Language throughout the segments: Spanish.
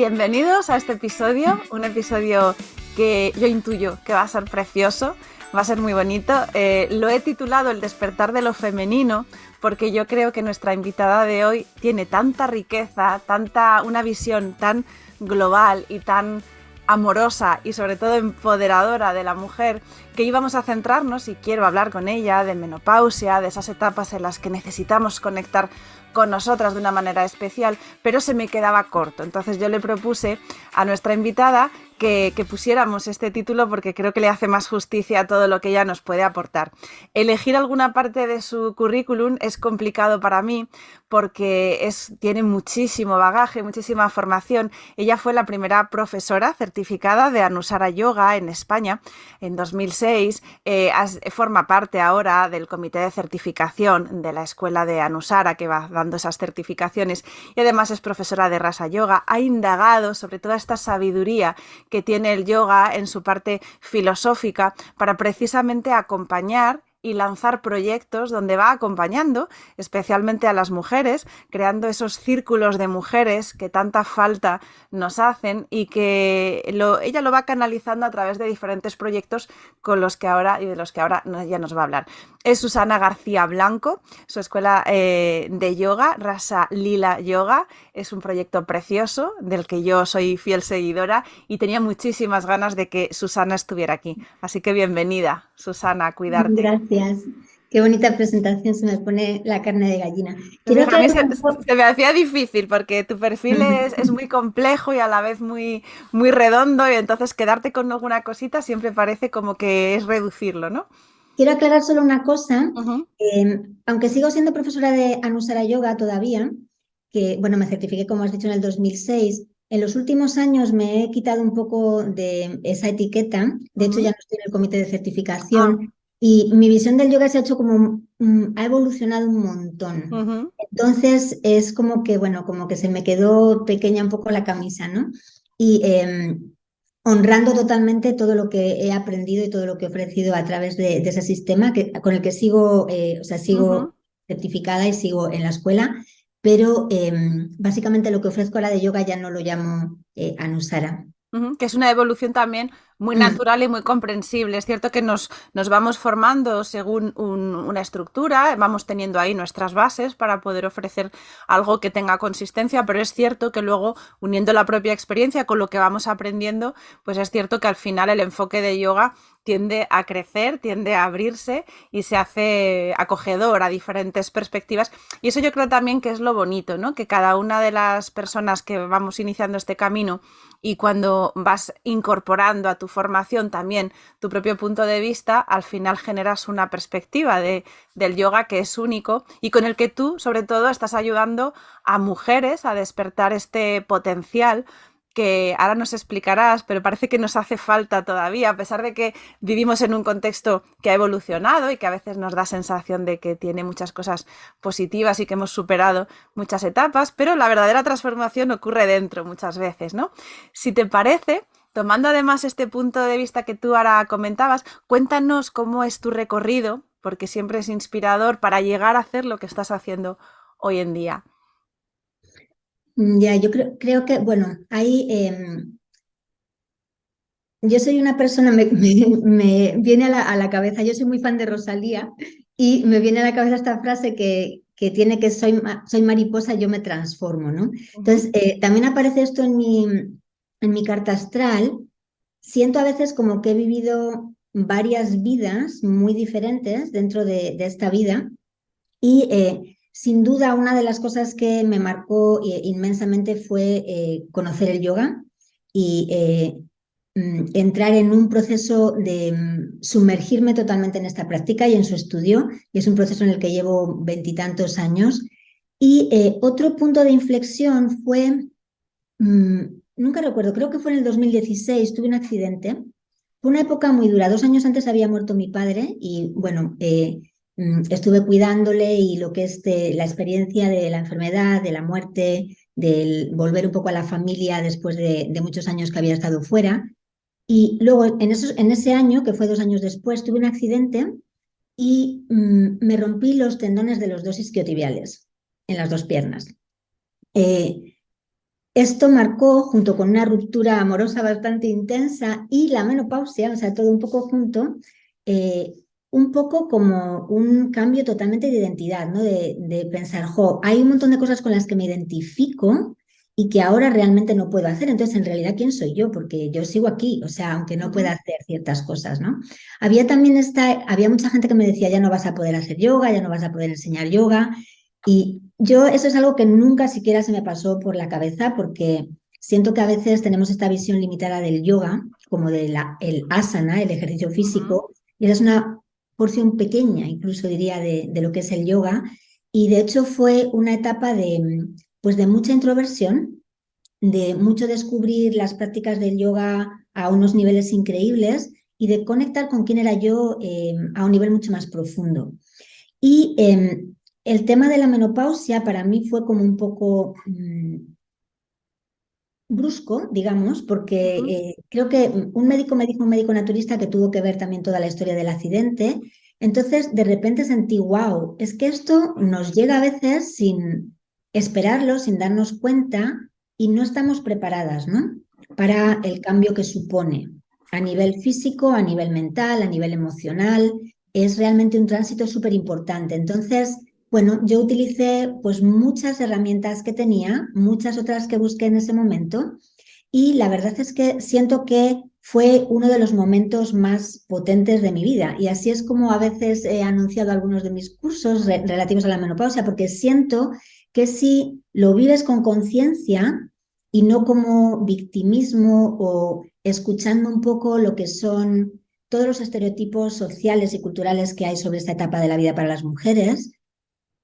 Bienvenidos a este episodio, un episodio que yo intuyo que va a ser precioso, va a ser muy bonito. Lo he titulado El despertar de lo femenino porque yo creo que nuestra invitada de hoy tiene tanta riqueza, una visión tan global y tan amorosa y sobre todo empoderadora de la mujer, que íbamos a centrarnos, y quiero hablar con ella de menopausia, de esas etapas en las que necesitamos conectar con nosotras de una manera especial, pero se me quedaba corto. Entonces yo le propuse a nuestra invitada que pusiéramos este título porque creo que le hace más justicia a todo lo que ella nos puede aportar. Elegir alguna parte de su currículum es complicado para mí porque tiene muchísimo bagaje, muchísima formación. Ella fue la primera profesora certificada de Anusara Yoga en España en 2006. Forma parte ahora del comité de certificación de la escuela de Anusara, que va dando esas certificaciones, y además es profesora de Rasa Yoga. Ha indagado sobre toda esta sabiduría que tiene el yoga en su parte filosófica para precisamente acompañar y lanzar proyectos donde va acompañando especialmente a las mujeres, creando esos círculos de mujeres que tanta falta nos hacen, y que ella lo va canalizando a través de diferentes proyectos de los que ahora ya nos va a hablar. Es Susana García Blanco, su escuela de yoga, Rasa Lila Yoga, es un proyecto precioso del que yo soy fiel seguidora y tenía muchísimas ganas de que Susana estuviera aquí. Así que bienvenida, Susana, a cuidarte. Gracias. Qué bonita presentación, se me pone la carne de gallina. Sí, Quiero a mí aclarar un poco. se me hacía difícil porque tu perfil es muy complejo y a la vez muy redondo, y entonces quedarte con alguna cosita siempre parece como que es reducirlo, ¿no? Quiero aclarar solo una cosa. Uh-huh. Aunque sigo siendo profesora de Anusara Yoga todavía, que bueno, me certifiqué, como has dicho, en el 2006. En los últimos años me he quitado un poco de esa etiqueta. De hecho, Uh-huh. ya no estoy en el comité de Ah, certificación y mi visión del yoga se ha hecho como, ha evolucionado un montón. uh-huh. Entonces es como que, bueno, como que se me quedó pequeña un poco la camisa, ¿no? Y honrando totalmente todo lo que he aprendido y todo lo que he ofrecido a través de ese sistema con el que sigo, o sea, Uh-huh. sigo certificada y sigo en la escuela, pero básicamente lo que ofrezco ahora de yoga ya no lo llamo Anusara. Ujú, que es una evolución también muy Mm. natural y muy comprensible. Es cierto que nos vamos formando según una estructura, vamos teniendo ahí nuestras bases para poder ofrecer algo que tenga consistencia, pero es cierto que luego, uniendo la propia experiencia con lo que vamos aprendiendo, pues es cierto que al final el enfoque de yoga tiende a crecer, tiende a abrirse y se hace acogedor a diferentes perspectivas. Y eso yo creo también que es lo bonito, ¿no? Que cada una de las personas que vamos iniciando este camino, y cuando vas incorporando a tu formación también tu propio punto de vista, al final generas una perspectiva del yoga que es único y con el que tú, sobre todo, estás ayudando a mujeres a despertar este potencial que ahora nos explicarás, pero parece que nos hace falta todavía, a pesar de que vivimos en un contexto que ha evolucionado y que a veces nos da sensación de que tiene muchas cosas positivas y que hemos superado muchas etapas, pero la verdadera transformación ocurre dentro muchas veces, ¿no? Si te parece, tomando además este punto de vista que tú ahora comentabas, cuéntanos cómo es tu recorrido, porque siempre es inspirador para llegar a hacer lo que estás haciendo hoy en día. Ya, yo creo que, bueno, ahí yo soy una persona, me viene a la cabeza, yo soy muy fan de Rosalía y me viene a la cabeza esta frase que tiene que soy mariposa, yo me transformo, ¿no? Uh -huh. Entonces, también aparece esto en mi carta astral. Siento a veces como que he vivido varias vidas muy diferentes dentro de esta vida y sin duda una de las cosas que me marcó inmensamente fue conocer el yoga y entrar en un proceso de sumergirme totalmente en esta práctica y en su estudio, y es un proceso en el que llevo veintitantos años. Y otro punto de inflexión fue, nunca recuerdo, creo que fue en el 2016, tuve un accidente. Fue una época muy dura. 2 años antes había muerto mi padre y bueno, estuve cuidándole, y lo que es la experiencia de la enfermedad, de la muerte, del volver un poco a la familia después de muchos años que había estado fuera. Y luego en ese año, que fue 2 años después, tuve un accidente y me rompí los tendones de los dos isquiotibiales en las dos piernas. Eh, esto marcó, junto con una ruptura amorosa bastante intensa y la menopausia, o sea, todo un poco junto, eh, un poco como un cambio totalmente de identidad, ¿no? De pensar, jo, hay un montón de cosas con las que me identifico y que ahora realmente no puedo hacer. Entonces, en realidad, ¿quién soy yo? Porque yo sigo aquí, o sea, aunque no pueda Ujú, hacer ciertas cosas, ¿no? Había también había mucha gente que me decía, ya no vas a poder hacer yoga, ya no vas a poder enseñar yoga. Y yo eso es algo que nunca siquiera se me pasó por la cabeza porque siento que a veces tenemos esta visión limitada del yoga, como el asana, el ejercicio ujú. físico, y esa es una porción pequeña, incluso diría, de lo que es el yoga. Y de hecho fue una etapa pues de mucha introversión, de mucho descubrir las prácticas del yoga a unos niveles increíbles y de conectar con quién era yo a un nivel mucho más profundo. Y el tema de la menopausia para mí fue como un poco brusco, digamos, porque Ujú. creo que un médico me dijo, un médico naturista, que tuvo que ver también toda la historia del accidente. Entonces, de repente sentí, wow, es que esto nos llega a veces sin esperarlo, sin darnos cuenta, y no estamos preparadas, ¿no? Para el cambio que supone a nivel físico, a nivel mental, a nivel emocional. Es realmente un tránsito súper importante. Entonces, bueno, yo utilicé pues muchas herramientas que tenía, muchas otras que busqué en ese momento y la verdad es que siento que fue uno de los momentos más potentes de mi vida y así es como a veces he anunciado algunos de mis cursos relativos a la menopausia porque siento que si lo vives con conciencia y no como victimismo o escuchando un poco lo que son todos los estereotipos sociales y culturales que hay sobre esta etapa de la vida para las mujeres,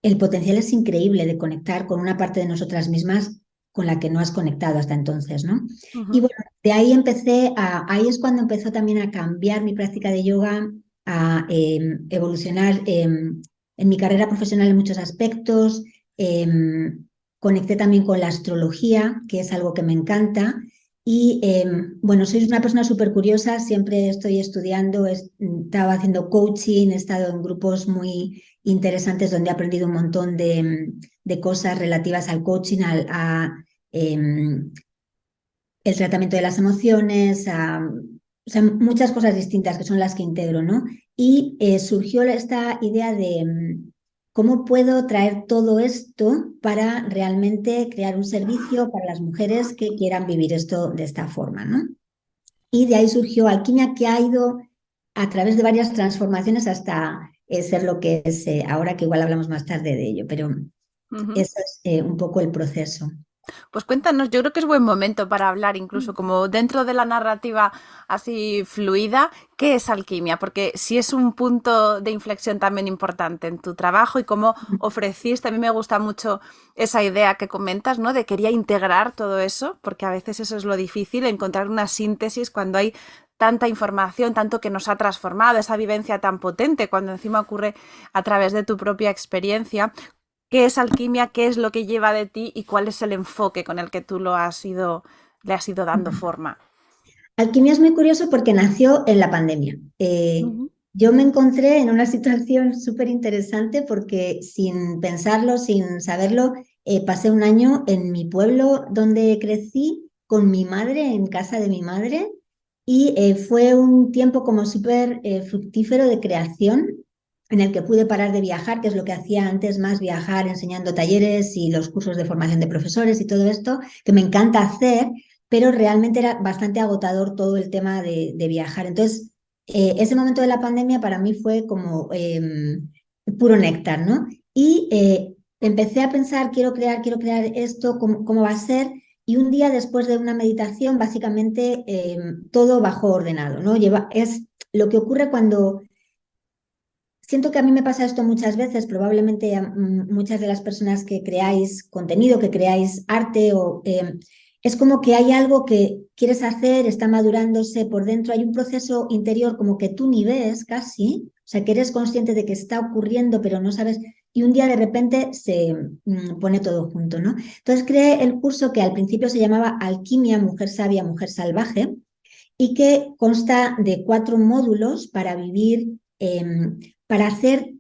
el potencial es increíble de conectar con una parte de nosotras mismas con la que no has conectado hasta entonces, ¿no? Y Ujú. bueno, de ahí ahí es cuando empezó también a cambiar mi práctica de yoga, a evolucionar en mi carrera profesional en muchos aspectos. Conecté también con la astrología, que es algo que me encanta. Y bueno, soy una persona súper curiosa, siempre estoy estudiando, estaba haciendo coaching, he estado en grupos muy interesantes donde he aprendido un montón de cosas relativas al coaching, em, el tratamiento de las emociones, o sea, muchas cosas distintas que son las que integro, ¿no? Y surgió esta idea de cómo puedo traer todo esto para realmente crear un servicio para las mujeres que quieran vivir esto de esta forma, ¿no? Y de ahí surgió Alquimia, que ha ido a través de varias transformaciones hasta ser lo que es ahora, que igual hablamos más tarde de ello, pero Ujú. eso es un poco el proceso. Pues cuéntanos, yo creo que es buen momento para hablar, incluso como dentro de la narrativa así fluida, ¿qué es alquimia? Porque sí es un punto de inflexión también importante en tu trabajo y cómo ofreciste. A mí me gusta mucho esa idea que comentas, ¿no? De quería integrar todo eso, porque a veces eso es lo difícil, encontrar una síntesis cuando hay tanta información, tanto que nos ha transformado, esa vivencia tan potente, cuando encima ocurre a través de tu propia experiencia. ¿Qué es alquimia? ¿Qué es lo que lleva de ti? ¿Y cuál es el enfoque con el que tú le has ido dando forma? Alquimia es muy curioso porque nació en la pandemia. Ujú. Yo me encontré en una situación súper interesante porque sin pensarlo, sin saberlo, pasé un año en mi pueblo donde crecí con mi madre, en casa de mi madre, y fue un tiempo como súper fructífero de creación en el que pude parar de viajar, que es lo que hacía antes más, viajar enseñando talleres y los cursos de formación de profesores y todo esto, que me encanta hacer, pero realmente era bastante agotador todo el tema de viajar. Entonces, ese momento de la pandemia para mí fue como puro néctar, ¿no? Y empecé a pensar, quiero crear esto, cómo va a ser. Y un día después de una meditación, básicamente todo bajó ordenado, ¿no? Es lo que ocurre cuando siento que a mí me pasa esto muchas veces, probablemente a muchas de las personas que creáis contenido, que creáis arte, es como que hay algo que quieres hacer, está madurándose por dentro, hay un proceso interior como que tú ni ves casi, o sea, que eres consciente de que está ocurriendo, pero no sabes, y un día de repente se pone todo junto, ¿no? Entonces creé el curso que al principio se llamaba Alquimia, Mujer Sabia, Mujer Salvaje, y que consta de 4 módulos para vivir, para hacer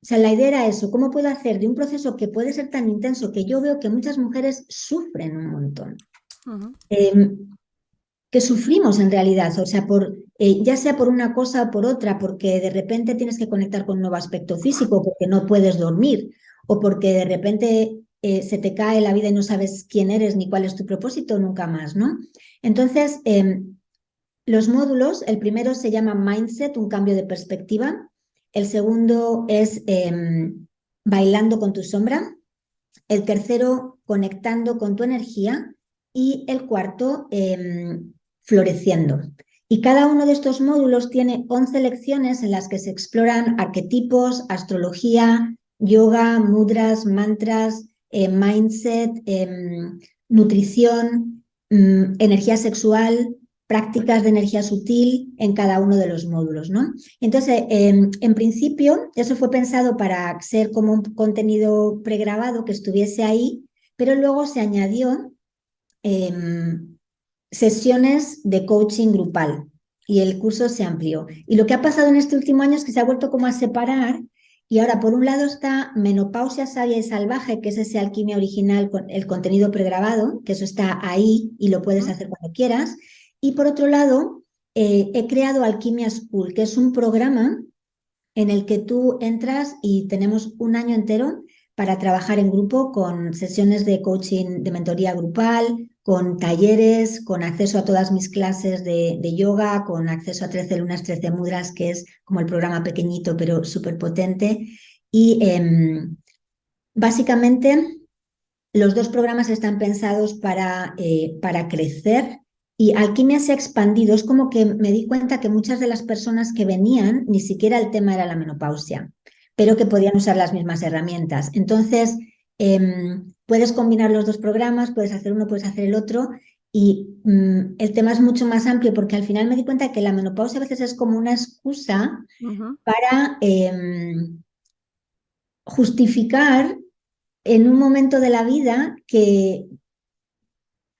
O sea, la idea era eso, ¿cómo puedo hacer de un proceso que puede ser tan intenso que yo veo que muchas mujeres sufren un montón? Ujú. Eh, que sufrimos en realidad, o sea, ya sea por una cosa o por otra, porque de repente tienes que conectar con un nuevo aspecto físico, porque no puedes dormir, o porque de repente se te cae la vida y no sabes quién eres ni cuál es tu propósito nunca más, ¿no? Entonces, los módulos, el primero se llama Mindset, un cambio de perspectiva, el segundo es Bailando con tu sombra, el tercero, conectando con tu energía, y el cuarto, floreciendo. Y cada uno de estos módulos tiene 11 lecciones en las que se exploran arquetipos, astrología, yoga, mudras, mantras, mindset, nutrición, energía sexual, prácticas de energía sutil en cada uno de los módulos, ¿no? Entonces, en principio, eso fue pensado para ser como un contenido pregrabado que estuviese ahí, pero luego se añadió sesiones de coaching grupal y el curso se amplió. Y lo que ha pasado en este último año es que se ha vuelto como a separar y ahora por un lado está Menopausia Sabia y Salvaje, que es ese alquimia original con el contenido pregrabado, que eso está ahí y lo puedes hacer cuando quieras. Y por otro lado, he creado Alquimia School, que es un programa en el que tú entras y tenemos un año entero para trabajar en grupo con sesiones de coaching, de mentoría grupal, con talleres, con acceso a todas mis clases de yoga, con acceso a 13 lunas, 13 mudras, que es como el programa pequeñito pero súper potente. Y básicamente los dos programas están pensados para crecer y Alquimia se ha expandido. Es como que me di cuenta que muchas de las personas que venían, ni siquiera el tema era la menopausia, pero que podían usar las mismas herramientas. Entonces, puedes combinar los dos programas, puedes hacer uno, puedes hacer el otro. Y el tema es mucho más amplio porque al final me di cuenta que la menopausia a veces es como una excusa Ujú. para justificar en un momento de la vida que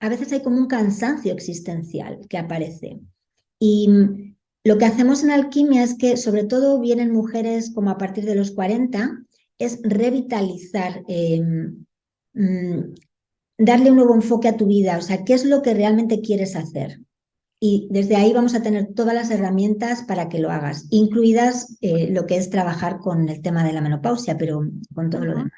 a veces hay como un cansancio existencial que aparece. Y lo que hacemos en alquimia es que, sobre todo vienen mujeres como a partir de los 40, es revitalizar, darle un nuevo enfoque a tu vida, o sea, qué es lo que realmente quieres hacer. Y desde ahí vamos a tener todas las herramientas para que lo hagas, incluidas lo que es trabajar con el tema de la menopausia, pero con todo lo Ujú. demás.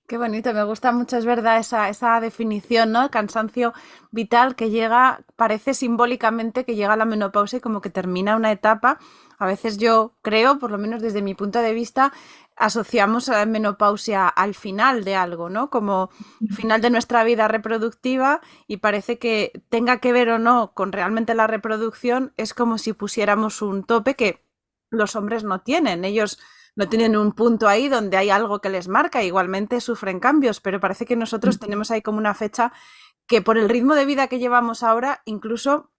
Qué bonito, me gusta mucho, es verdad, esa definición, ¿no? Cansancio vital que llega, parece simbólicamente que llega la menopausia y como que termina una etapa. A veces yo creo, por lo menos desde mi punto de vista, asociamos a la menopausia al final de algo, ¿no? Como final de nuestra vida reproductiva y parece que tenga que ver o no con realmente la reproducción, es como si pusiéramos un tope que los hombres no tienen. Ellos no tienen un punto ahí donde hay algo que les marca, igualmente sufren cambios, pero parece que nosotros tenemos ahí como una fecha que por el ritmo de vida que llevamos ahora, incluso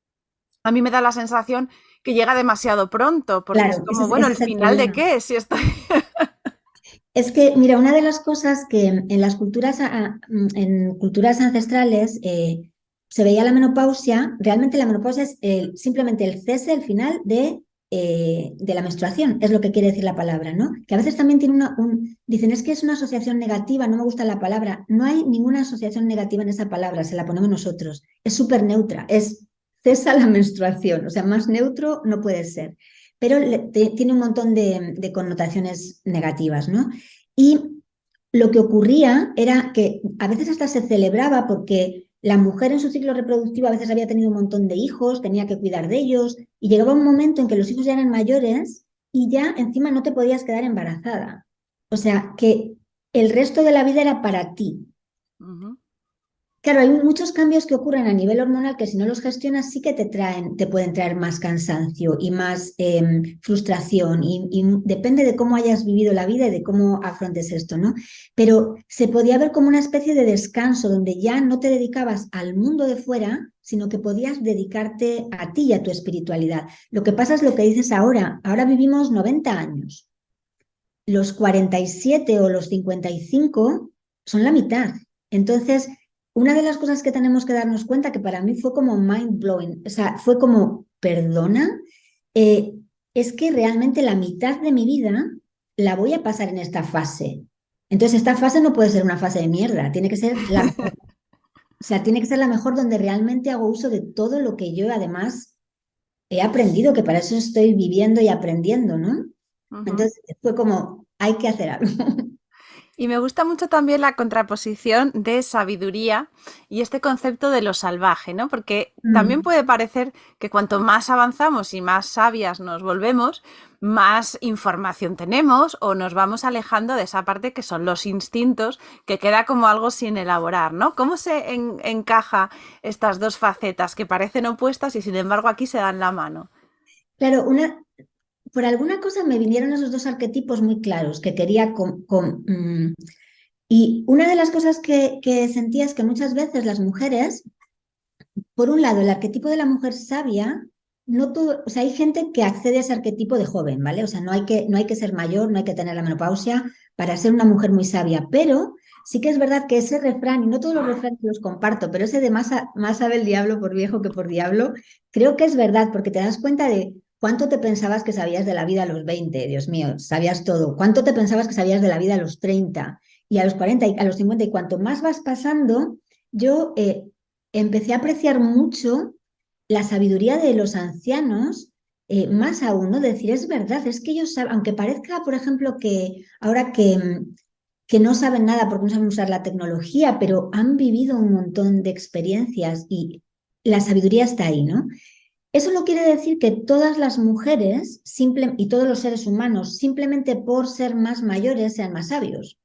a mí me da la sensación que llega demasiado pronto, porque es Claro, como, bueno, ese ¿el es el final de problema. qué? Si estoy... Es que, mira, una de las cosas que en las culturas, en culturas ancestrales se veía la menopausia, realmente la menopausia es simplemente el cese, el final de la menstruación, es lo que quiere decir la palabra, ¿no? Que a veces también tiene dicen, es que es una asociación negativa, no me gusta la palabra. No hay ninguna asociación negativa en esa palabra, se la ponemos nosotros. Es súper neutra, es cesa la menstruación, o sea, más neutro no puede ser, pero tiene un montón de connotaciones negativas, ¿no? Y lo que ocurría era que a veces hasta se celebraba porque la mujer en su ciclo reproductivo a veces había tenido un montón de hijos, tenía que cuidar de ellos, y llegaba un momento en que los hijos ya eran mayores y ya encima no te podías quedar embarazada. O sea, que el resto de la vida era para ti. Ujú. Claro, hay muchos cambios que ocurren a nivel hormonal que si no los gestionas sí que te pueden traer más cansancio y más frustración y depende de cómo hayas vivido la vida y de cómo afrontes esto, ¿no? Pero se podía ver como una especie de descanso donde ya no te dedicabas al mundo de fuera, sino que podías dedicarte a ti y a tu espiritualidad. Lo que pasa es lo que dices ahora. Ahora vivimos 90 años. Los 47 o los 55 son la mitad. Entonces, una de las cosas que tenemos que darnos cuenta, que para mí fue como mind blowing, o sea, fue como, perdona, eh, es que realmente la mitad de mi vida la voy a pasar en esta fase. Entonces, esta fase no puede ser una fase de mierda, tiene que ser la mejor. O sea, tiene que ser la mejor donde realmente hago uso de todo lo que yo además he aprendido, que para eso estoy viviendo y aprendiendo, ¿no? Ujú. Entonces fue como, hay que hacer algo. Y me gusta mucho también la contraposición de sabiduría y este concepto de lo salvaje, ¿no? Porque también Mm. puede parecer que cuanto más avanzamos y más sabias nos volvemos, más información tenemos o nos vamos alejando de esa parte que son los instintos, que queda como algo sin elaborar, ¿no? ¿Cómo se encaja estas dos facetas que parecen opuestas y sin embargo aquí se dan la mano? Claro, por alguna cosa me vinieron esos dos arquetipos muy claros que quería y una de las cosas que sentía es que muchas veces las mujeres, por un lado, el arquetipo de la mujer sabia, no todo, o sea, hay gente que accede a ese arquetipo de joven, ¿vale? O sea, no hay que ser mayor, no hay que tener la menopausia para ser una mujer muy sabia, pero sí que es verdad que ese refrán, y no todos los refranes los comparto, pero ese de más sabe el diablo por viejo que por diablo, creo que es verdad, porque te das cuenta de cuánto te pensabas que sabías de la vida a los 20, Dios mío, sabías todo, cuánto te pensabas que sabías de la vida a los 30 y a los 40 y a los 50, y cuanto más vas pasando, yo empecé a apreciar mucho la sabiduría de los ancianos, más aún, ¿no? Decir, es verdad, es que ellos saben, aunque parezca, por ejemplo, que ahora que no saben nada porque no saben usar la tecnología, pero han vivido un montón de experiencias y la sabiduría está ahí, ¿no? Eso no quiere decir que todas las mujeres y todos los seres humanos, simplemente por ser más mayores, sean más sabios.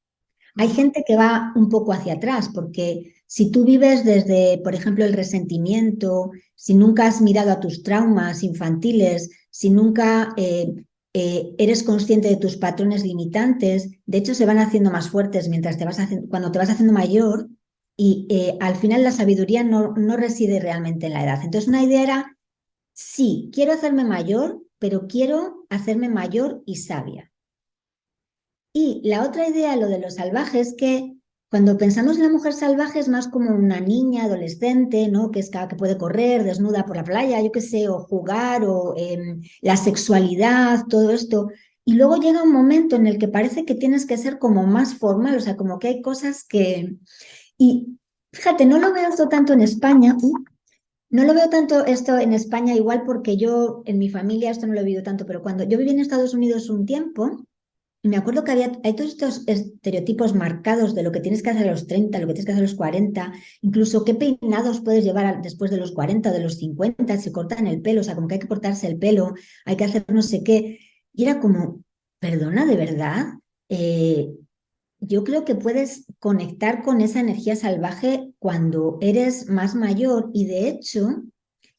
Hay Ujú. gente que va un poco hacia atrás, porque si tú vives desde, por ejemplo, el resentimiento, si nunca has mirado a tus traumas infantiles, si nunca eres consciente de tus patrones limitantes, de hecho se van haciendo más fuertes mientras cuando te vas haciendo mayor, y al final la sabiduría no reside realmente en la edad. Entonces una idea era, sí, quiero hacerme mayor, pero quiero hacerme mayor y sabia. Y la otra idea, lo de los salvajes, que cuando pensamos en la mujer salvaje es más como una niña, adolescente, ¿no? Que puede correr desnuda por la playa, yo qué sé, o jugar, o la sexualidad, todo esto. Y luego llega un momento en el que parece que tienes que ser como más formal, o sea, como que hay cosas que... Y fíjate, no lo veo esto tanto en España, no lo veo tanto esto en España, igual porque yo en mi familia esto no lo he vivido tanto, pero cuando yo viví en Estados Unidos un tiempo, y me acuerdo que hay todos estos estereotipos marcados de lo que tienes que hacer a los 30, lo que tienes que hacer a los 40, incluso qué peinados puedes llevar después de los 40, de los 50, se cortan el pelo, o sea, como que hay que cortarse el pelo, hay que hacer no sé qué. Y era como, perdona, de verdad, Eh, yo creo que puedes conectar con esa energía salvaje cuando eres más mayor y de hecho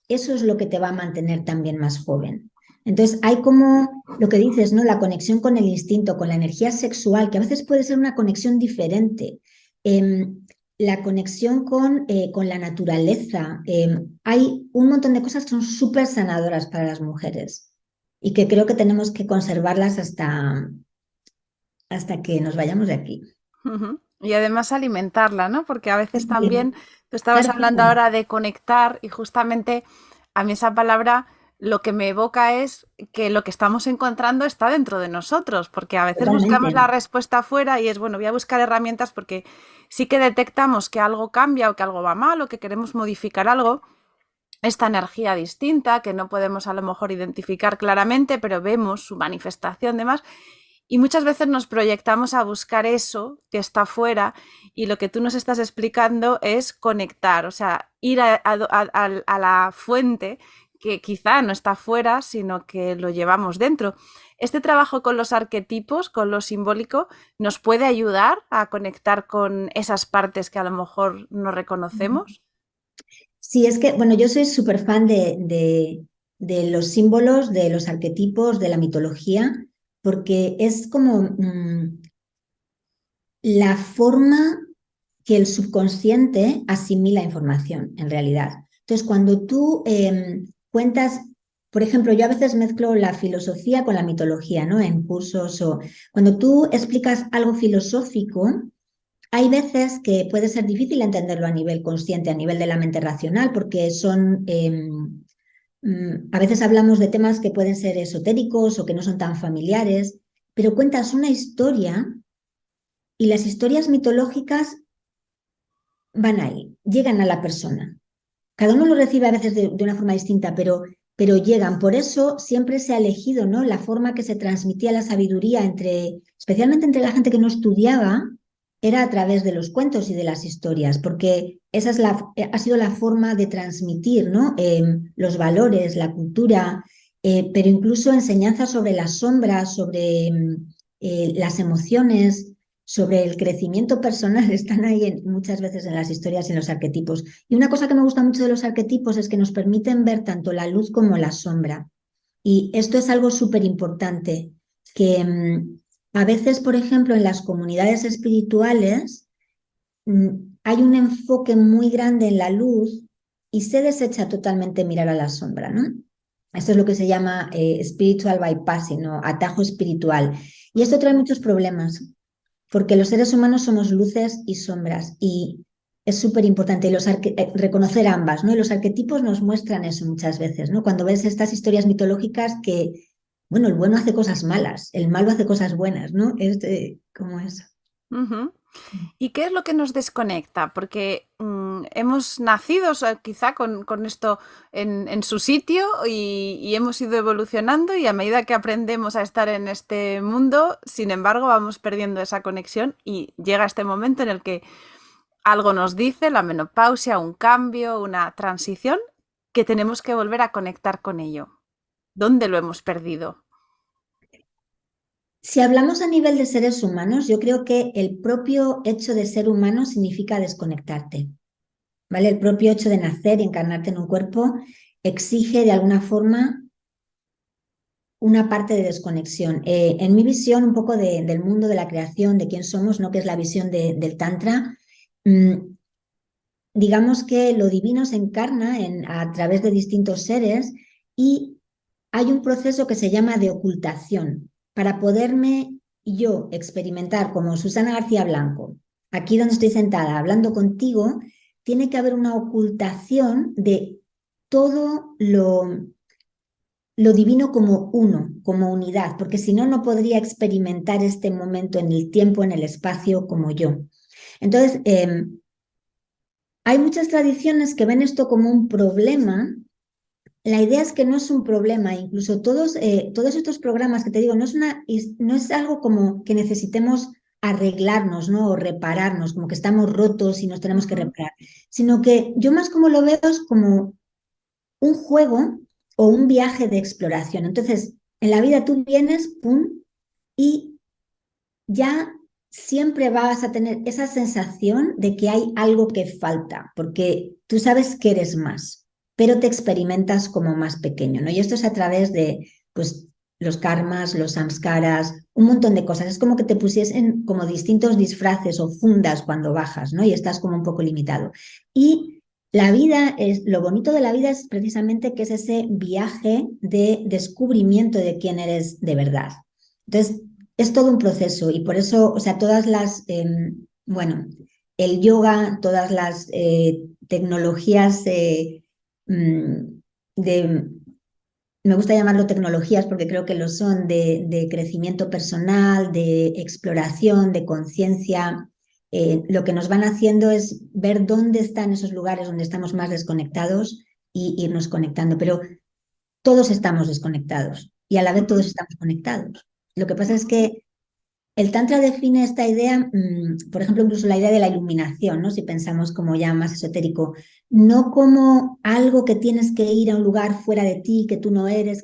eso es lo que te va a mantener también más joven. Entonces, hay como lo que dices, ¿no? La conexión con el instinto, con la energía sexual, que a veces puede ser una conexión diferente. La conexión con la naturaleza. Hay un montón de cosas que son súper sanadoras para las mujeres y que creo que tenemos que conservarlas hasta que nos vayamos de aquí. Ujú. Y además alimentarla, ¿no? Porque a veces también, Bien, tú estabas claro, hablando claro, ahora de conectar y justamente a mí esa palabra lo que me evoca es que lo que estamos encontrando está dentro de nosotros, porque a veces buscamos totalmente. la respuesta afuera y es, bueno, voy a buscar herramientas porque sí que detectamos que algo cambia o que algo va mal o que queremos modificar algo, esta energía distinta que no podemos a lo mejor identificar claramente, pero vemos su manifestación de más. Y muchas veces nos proyectamos a buscar eso que está fuera y lo que tú nos estás explicando es conectar, o sea, ir a la fuente que quizá no está fuera, sino que lo llevamos dentro. Este trabajo con los arquetipos, con lo simbólico, nos puede ayudar a conectar con esas partes que a lo mejor no reconocemos. Sí, es que, bueno, yo soy súper fan de los símbolos, de los arquetipos, de la mitología, porque es como la forma que el subconsciente asimila información, en realidad. Entonces, cuando tú cuentas, por ejemplo, yo a veces mezclo la filosofía con la mitología, ¿no? En cursos o cuando tú explicas algo filosófico, hay veces que puede ser difícil entenderlo a nivel consciente, a nivel de la mente racional, porque a veces hablamos de temas que pueden ser esotéricos o que no son tan familiares. pero cuentas una historia y las historias mitológicas van ahí, llegan a la persona. Cada uno lo recibe a veces de una forma distinta, pero llegan. Por eso siempre se ha elegido, ¿no?, la forma que se transmitía la sabiduría especialmente entre la gente que no estudiaba, era a través de los cuentos y de las historias, porque esa ha sido la forma de transmitir, ¿no?, los valores, la cultura, pero incluso enseñanzas sobre las sombras, sobre las emociones, sobre el crecimiento personal, están ahí muchas veces en las historias y en los arquetipos. Y una cosa que me gusta mucho de los arquetipos es que nos permiten ver tanto la luz como la sombra. Y esto es algo súper importante, que a veces, por ejemplo, en las comunidades espirituales mm, hay un enfoque muy grande en la luz y se desecha totalmente mirar a la sombra, ¿no? Esto es lo que se llama spiritual bypassing, ¿no?, atajo espiritual. Y esto trae muchos problemas, porque los seres humanos somos luces y sombras y es súper importante reconocer ambas, ¿no? Y los arquetipos nos muestran eso muchas veces, ¿no? Cuando ves estas historias mitológicas que, bueno, el bueno hace cosas malas, el malo hace cosas buenas, ¿no? Es como eso. Ujú. ¿Y qué es lo que nos desconecta? Porque hemos nacido, o sea, quizá con esto en su sitio y hemos ido evolucionando y a medida que aprendemos a estar en este mundo, sin embargo, vamos perdiendo esa conexión y llega este momento en el que algo nos dice, la menopausia, un cambio, una transición, que tenemos que volver a conectar con ello. ¿Dónde lo hemos perdido? Si hablamos a nivel de seres humanos, yo creo que el propio hecho de ser humano significa desconectarte, ¿vale? El propio hecho de nacer y encarnarte en un cuerpo exige de alguna forma una parte de desconexión. En mi visión un poco del mundo de la creación, de quién somos, ¿no?, que es la visión del Tantra, mm, digamos que lo divino se encarna a través de distintos seres y hay un proceso que se llama de ocultación para poderme yo experimentar como Susana García Blanco. Aquí donde estoy sentada hablando contigo, tiene que haber una ocultación de todo lo divino como uno, como unidad, porque si no, no podría experimentar este momento en el tiempo, en el espacio como yo. Entonces, hay muchas tradiciones que ven esto como un problema. La idea es que no es un problema, incluso todos estos programas que te digo, no es algo como que necesitemos arreglarnos, ¿no?, o repararnos, como que estamos rotos y nos tenemos que Ujú. reparar, sino que yo más como lo veo es como un juego o un viaje de exploración. Entonces, en la vida tú vienes, pum, y ya siempre vas a tener esa sensación de que hay algo que falta, porque tú sabes que eres más, pero te experimentas como más pequeño, ¿no? Y esto es a través de, pues, los karmas, los samskaras, un montón de cosas. Es como que te pusiesen como distintos disfraces o fundas cuando bajas, ¿no? Y estás como un poco limitado. Y lo bonito de la vida es precisamente que es ese viaje de descubrimiento de quién eres de verdad. Entonces, es todo un proceso y por eso, o sea, bueno, el yoga, todas las tecnologías mm, de, me gusta llamarlo tecnologías porque creo que lo son, de crecimiento personal, de exploración, de conciencia. Lo que nos van haciendo es ver dónde están esos lugares donde estamos más desconectados y irnos conectando, pero todos estamos desconectados y a la vez todos Ujú. estamos conectados. Lo que pasa es Ujú. que el Tantra define esta idea, por ejemplo, incluso la idea de la iluminación, ¿no?, si pensamos como ya más esotérico, no como algo que tienes que ir a un lugar fuera de ti, que tú no eres,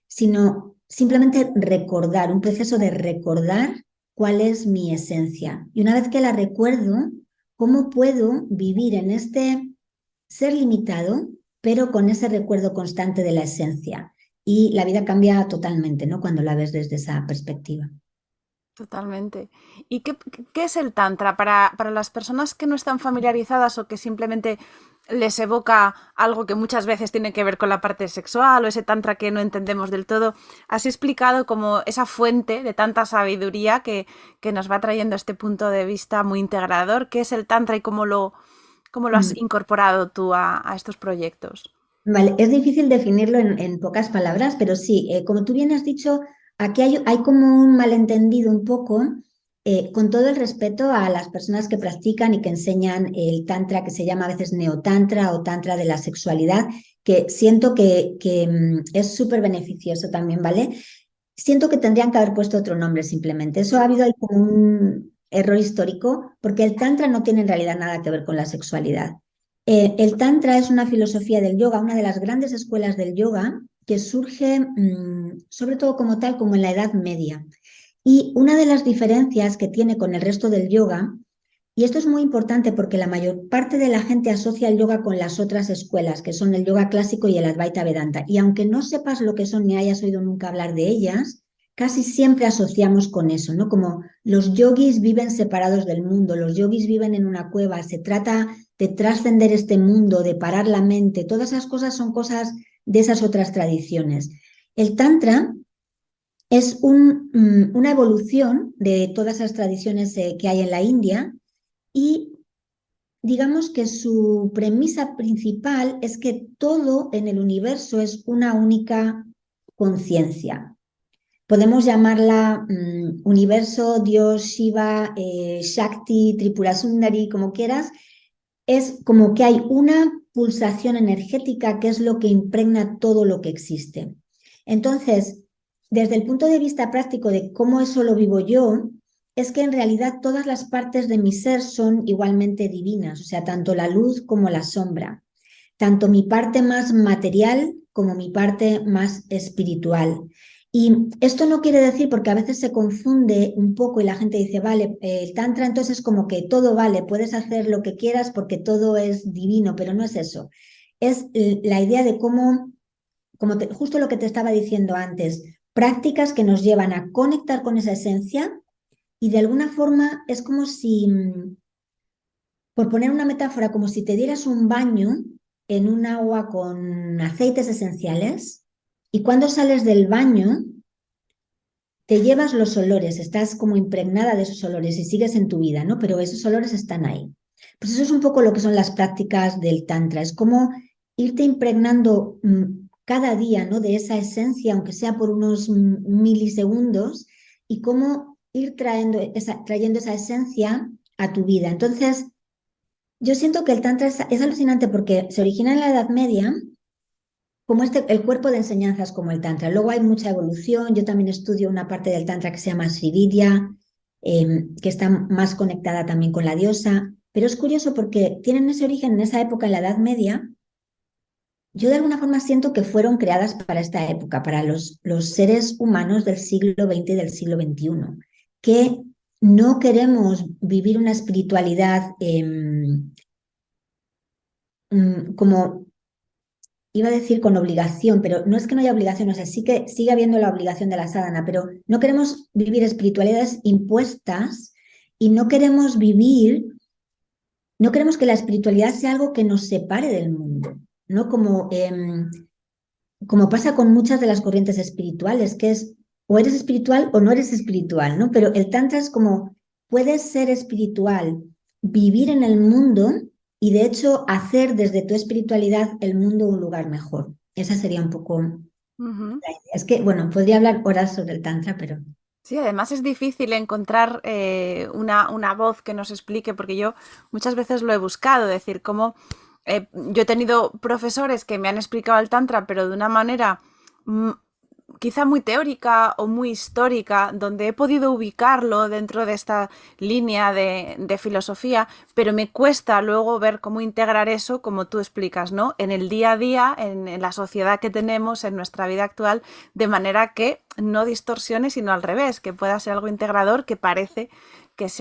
sino simplemente recordar, un proceso de recordar cuál es mi esencia. Y una vez que la recuerdo, ¿cómo puedo vivir en este ser limitado, pero con ese recuerdo constante de la esencia? Y la vida cambia totalmente, ¿no?, cuando la ves desde esa perspectiva. Totalmente. ¿Y qué es el tantra para las personas que no están familiarizadas o que simplemente les evoca algo que muchas veces tiene que ver con la parte sexual o ese tantra que no entendemos del todo? Has explicado como esa fuente de tanta sabiduría que nos va trayendo este punto de vista muy integrador. ¿Qué es el tantra y cómo lo has Mm. incorporado tú a estos proyectos? Vale, es difícil definirlo en pocas palabras, pero sí, como tú bien has dicho, aquí hay como un malentendido un poco, con todo el respeto a las personas que practican y que enseñan el tantra, que se llama a veces neotantra o tantra de la sexualidad, que siento que es súper beneficioso también, ¿vale? Siento que tendrían que haber puesto otro nombre simplemente. Eso ha habido ahí como un error histórico, porque el tantra no tiene en realidad nada que ver con la sexualidad. El tantra es una filosofía del yoga, una de las grandes escuelas del yoga que surge sobre todo como tal, como en la Edad Media. Y una de las diferencias que tiene con el resto del yoga, y esto es muy importante porque la mayor parte de la gente asocia el yoga con las otras escuelas, que son el yoga clásico y el Advaita Vedanta. Y aunque no sepas lo que son ni hayas oído nunca hablar de ellas, casi siempre asociamos con eso, ¿no? Como los yogis viven separados del mundo, los yogis viven en una cueva, se trata de trascender este mundo, de parar la mente, todas esas cosas son cosas de esas otras tradiciones. El Tantra es una evolución de todas esas tradiciones que hay en la India y digamos que su premisa principal es que todo en el universo es una única conciencia. Podemos llamarla universo, Dios, Shiva, Shakti, Tripura Sundari, como quieras. Es como que hay una pulsación energética que es lo que impregna todo lo que existe. Entonces, desde el punto de vista práctico de cómo eso lo vivo yo, es que en realidad todas las partes de mi ser son igualmente divinas, o sea, tanto la luz como la sombra, tanto mi parte más material como mi parte más espiritual. Y esto no quiere decir, porque a veces se confunde un poco y la gente dice, vale, el tantra entonces es como que todo vale, puedes hacer lo que quieras porque todo es divino, pero no es eso. Es la idea de cómo, justo lo que te estaba diciendo antes, prácticas que nos llevan a conectar con esa esencia y de alguna forma es como si, por poner una metáfora, como si te dieras un baño en un agua con aceites esenciales y cuando sales del baño te llevas los olores, estás como impregnada de esos olores y sigues en tu vida, ¿no? Pero esos olores están ahí. Pues eso es un poco lo que son las prácticas del Tantra, es como irte impregnando cada día, ¿no? De esa esencia, aunque sea por unos milisegundos, y cómo ir trayendo esa esencia a tu vida. Entonces, yo siento que el Tantra es alucinante porque se origina en la Edad Media como el cuerpo de enseñanzas como el Tantra. Luego hay mucha evolución. Yo también estudio una parte del Tantra que se llama Srividya, que está más conectada también con la diosa. Pero es curioso porque tienen ese origen en esa época, en la Edad Media. Yo de alguna forma siento que fueron creadas para esta época, para los seres humanos del siglo XX y del siglo XXI, que no queremos vivir una espiritualidad como iba a decir con obligación, pero no es que no haya obligación, o sea, sí que sigue habiendo la obligación de la sadhana, pero no queremos vivir espiritualidades impuestas y no queremos no queremos que la espiritualidad sea algo que nos separe del mundo, ¿no? Como pasa con muchas de las corrientes espirituales, que es o eres espiritual o no eres espiritual, ¿no? Pero el tantra es como, puedes ser espiritual, vivir en el mundo y de hecho hacer desde tu espiritualidad el mundo un lugar mejor. Esa sería un poco la Ujú. idea. Es que, bueno, podría hablar horas sobre el tantra, pero... Sí, además es difícil encontrar una voz que nos explique, porque yo muchas veces lo he buscado, decir, cómo yo he tenido profesores que me han explicado el Tantra, pero de una manera mm, quizá muy teórica o muy histórica, donde he podido ubicarlo dentro de esta línea de filosofía, pero me cuesta luego ver cómo integrar eso, como tú explicas, ¿no? En el día a día, en la sociedad que tenemos, en nuestra vida actual, de manera que no distorsione, sino al revés, que pueda ser algo integrador, que parece que es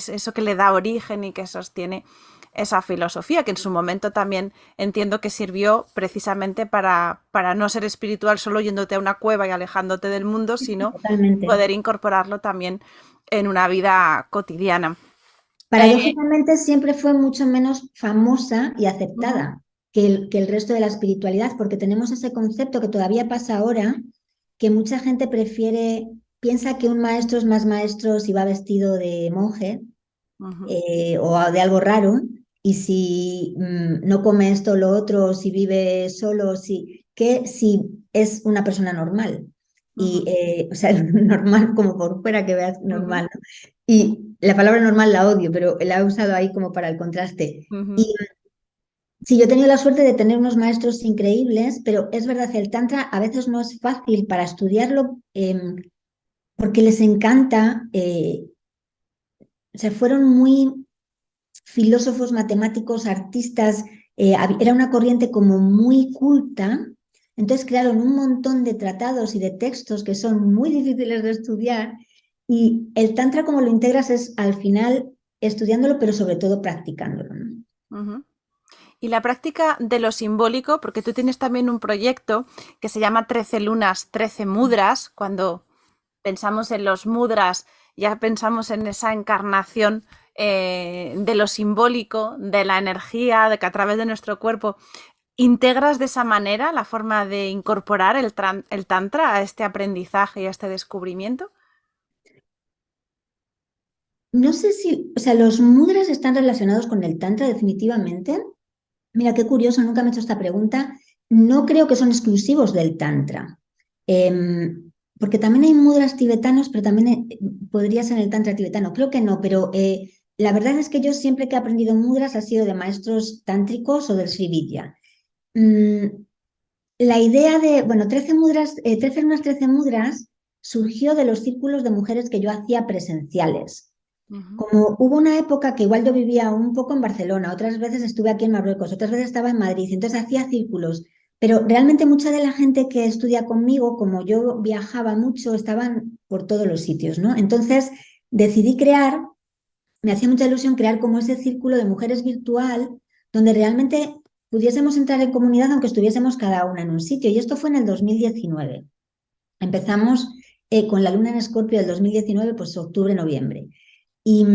eso que le da origen y que sostiene esa filosofía, que en su momento también entiendo que sirvió precisamente para no ser espiritual solo yéndote a una cueva y alejándote del mundo, sino Totalmente. poder incorporarlo también en una vida cotidiana. Eh, Paradójicamente siempre fue mucho menos famosa y uh -huh, aceptada que el resto de la espiritualidad, porque tenemos ese concepto que todavía pasa ahora, que mucha gente piensa que un maestro es más maestro si va vestido de monje uh -huh. o de algo raro, y si no come esto o lo otro, si vive solo, que si es una persona normal. Ujú, o sea, normal como por fuera que veas ujú, normal, ¿no? Y la palabra normal la odio, pero la he usado ahí como para el contraste. ujú, Y sí, yo he tenido la suerte de tener unos maestros increíbles, pero es verdad, el Tantra a veces no es fácil para estudiarlo porque les encanta, o sea, fueron muy filósofos, matemáticos, artistas, era una corriente como muy culta, entonces crearon un montón de tratados y de textos que son muy difíciles de estudiar y el Tantra como lo integras es al final estudiándolo, pero sobre todo practicándolo, ¿no? ujú. Y la práctica de lo simbólico, porque tú tienes también un proyecto que se llama 13 lunas, 13 mudras. Cuando pensamos en los mudras, ya pensamos en esa encarnación de lo simbólico, de la energía, de que a través de nuestro cuerpo integras de esa manera la forma de incorporar el tantra a este aprendizaje y a este descubrimiento. No sé si, o sea, los mudras están relacionados con el Tantra definitivamente. Mira, qué curioso, nunca me he hecho esta pregunta. No creo que son exclusivos del Tantra, porque también hay mudras tibetanos, pero también podría ser el Tantra tibetano. Creo que no, pero la verdad es que yo siempre que he aprendido mudras ha sido de maestros tántricos o del Sri Vidya. Mm, la idea de, bueno, 13 mudras, 13 lunas, 13 mudras surgió de los círculos de mujeres que yo hacía presenciales. Ujú, Como hubo una época que igual yo vivía un poco en Barcelona, otras veces estuve aquí en Marruecos, otras veces estaba en Madrid, entonces hacía círculos, pero realmente mucha de la gente que estudia conmigo, como yo viajaba mucho, estaban por todos los sitios, ¿no? Entonces decidí crear, me hacía mucha ilusión crear como ese círculo de mujeres virtual, donde realmente pudiésemos entrar en comunidad aunque estuviésemos cada una en un sitio, y esto fue en el 2019. Empezamos con la luna en Escorpio del 2019, pues octubre, noviembre. Y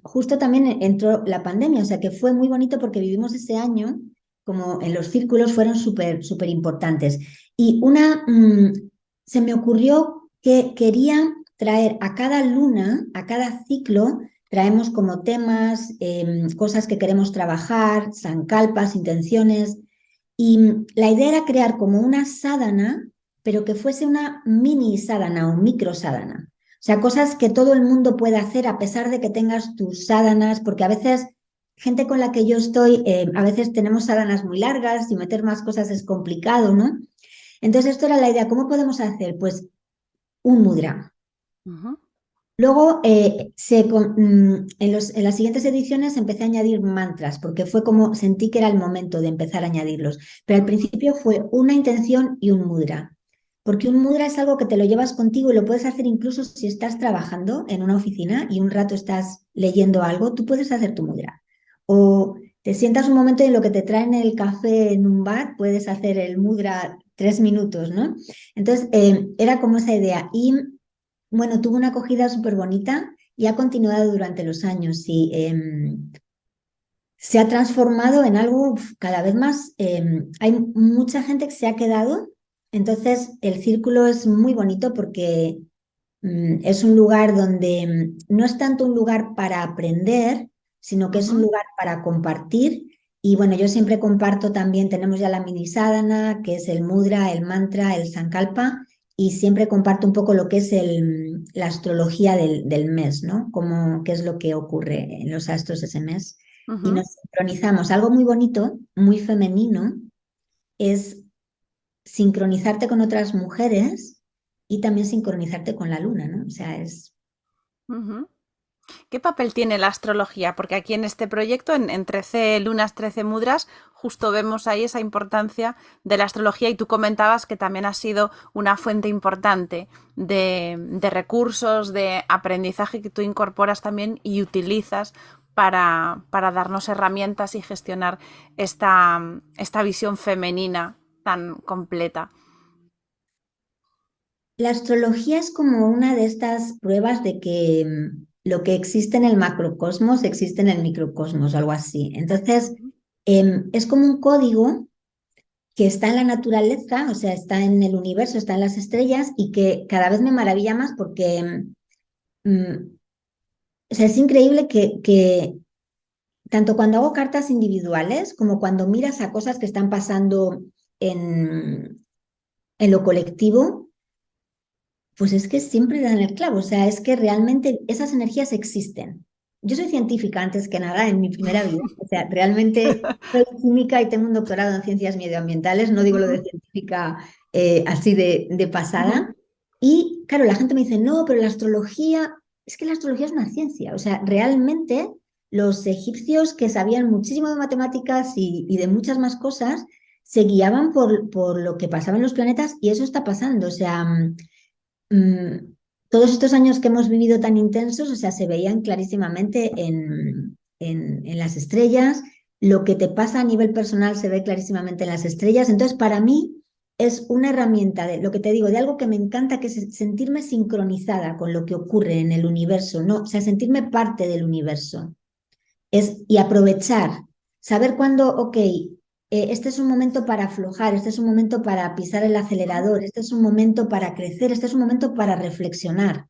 justo también entró la pandemia, o sea que fue muy bonito porque vivimos ese año, como en los círculos fueron súper, súper importantes. Y se me ocurrió que quería traer a cada luna, a cada ciclo, traemos como temas, cosas que queremos trabajar, sankalpas, intenciones. Y la idea era crear como una sadhana, pero que fuese una mini sadhana o micro sadhana. O sea, cosas que todo el mundo puede hacer a pesar de que tengas tus sádanas, porque a veces gente con la que yo estoy, a veces tenemos sádanas muy largas y meter más cosas es complicado, ¿no? Entonces, esto era la idea. ¿Cómo podemos hacer? Pues un mudra. ujú, Luego, en las siguientes ediciones empecé a añadir mantras, porque fue como sentí que era el momento de empezar a añadirlos. Pero al ujú, principio fue una intención y un mudra, porque un mudra es algo que te lo llevas contigo y lo puedes hacer incluso si estás trabajando en una oficina y un rato estás leyendo algo, tú puedes hacer tu mudra. O te sientas un momento y en lo que te traen el café en un bar, puedes hacer el mudra 3 minutos, ¿no? Entonces, era como esa idea. Y bueno, tuvo una acogida súper bonita y ha continuado durante los años y se ha transformado en algo cada vez más. Hay mucha gente que se ha quedado, entonces el círculo es muy bonito porque es un lugar donde no es tanto un lugar para aprender, sino que es un ujú, lugar para compartir. Y bueno, yo siempre comparto también, tenemos ya la mini sadhana, que es el mudra, el mantra, el sankalpa, y siempre comparto un poco lo que es la astrología del mes, ¿no? Como, qué es lo que ocurre en los astros ese mes. Y ujú. nos sincronizamos. Algo muy bonito, muy femenino, es sincronizarte con otras mujeres y también sincronizarte con la luna, ¿no? O sea, es... Ujú. ¿Qué papel tiene la astrología? Porque aquí en este proyecto, en 13 lunas, 13 mudras, justo vemos ahí esa importancia de la astrología y tú comentabas que también ha sido una fuente importante de recursos, de aprendizaje que tú incorporas también y utilizas para darnos herramientas y gestionar esta visión femenina tan completa. La astrología es como una de estas pruebas de que lo que existe en el macrocosmos existe en el microcosmos, algo así. Entonces, es como un código que está en la naturaleza, o sea, está en el universo, está en las estrellas y que cada vez me maravilla más porque o sea, es increíble que tanto cuando hago cartas individuales como cuando miras a cosas que están pasando en, en lo colectivo, Pues es que siempre dan el clavo, o sea, es que realmente esas energías existen. Yo soy científica antes que nada en mi primera vida, o sea, realmente soy química y tengo un doctorado en ciencias medioambientales, no digo lo de Ujú, científica así de ujú, pasada. Y claro, la gente me dice, no, pero la astrología, es que la astrología es una ciencia, o sea, realmente los egipcios que sabían muchísimo de matemáticas y de muchas más cosas, se guiaban por lo que pasaba en los planetas y eso está pasando, o sea... Mm, todos estos años que hemos vivido tan intensos, o sea, se veían clarísimamente en las estrellas. Lo que te pasa a nivel personal se ve clarísimamente en las estrellas. Entonces, para mí es una herramienta de lo que te digo, de algo que me encanta, que es sentirme sincronizada con lo que ocurre en el universo, ¿no? O sea, sentirme parte del universo y aprovechar, saber cuándo, ok, este es un momento para aflojar, este es un momento para pisar el acelerador, este es un momento para crecer, este es un momento para reflexionar.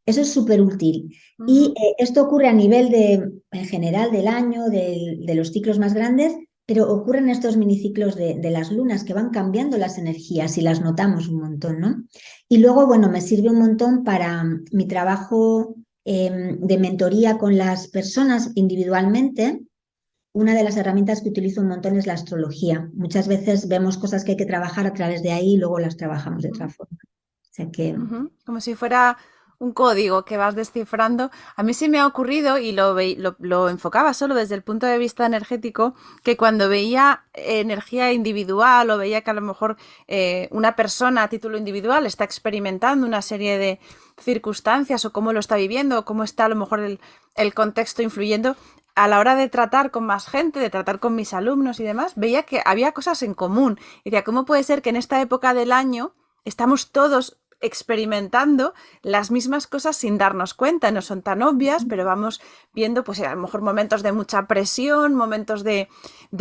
Eso es súper útil. Y ujú. esto ocurre a nivel en general del año, de los ciclos más grandes, pero ocurren estos miniciclos de las lunas que van cambiando las energías y las notamos un montón, ¿no? Y luego, bueno, me sirve un montón para mi trabajo de mentoría con las personas individualmente. Una de las herramientas que utilizo un montón es la astrología. Muchas veces vemos cosas que hay que trabajar a través de ahí y luego las trabajamos de otra Ujú. forma. O sea que... Ujú, como si fuera un código que vas descifrando. A mí sí me ha ocurrido, y lo enfocaba solo desde el punto de vista energético, que cuando veía energía individual o veía que a lo mejor una persona a título individual está experimentando una serie de circunstancias o cómo lo está viviendo o cómo está a lo mejor el contexto influyendo, a la hora de tratar con más gente, de tratar con mis alumnos y demás, veía que había cosas en común. Y decía, ¿cómo puede ser que en esta época del año estamos todos experimentando las mismas cosas sin darnos cuenta? No son tan obvias, pero vamos viendo pues a lo mejor momentos de mucha presión, momentos de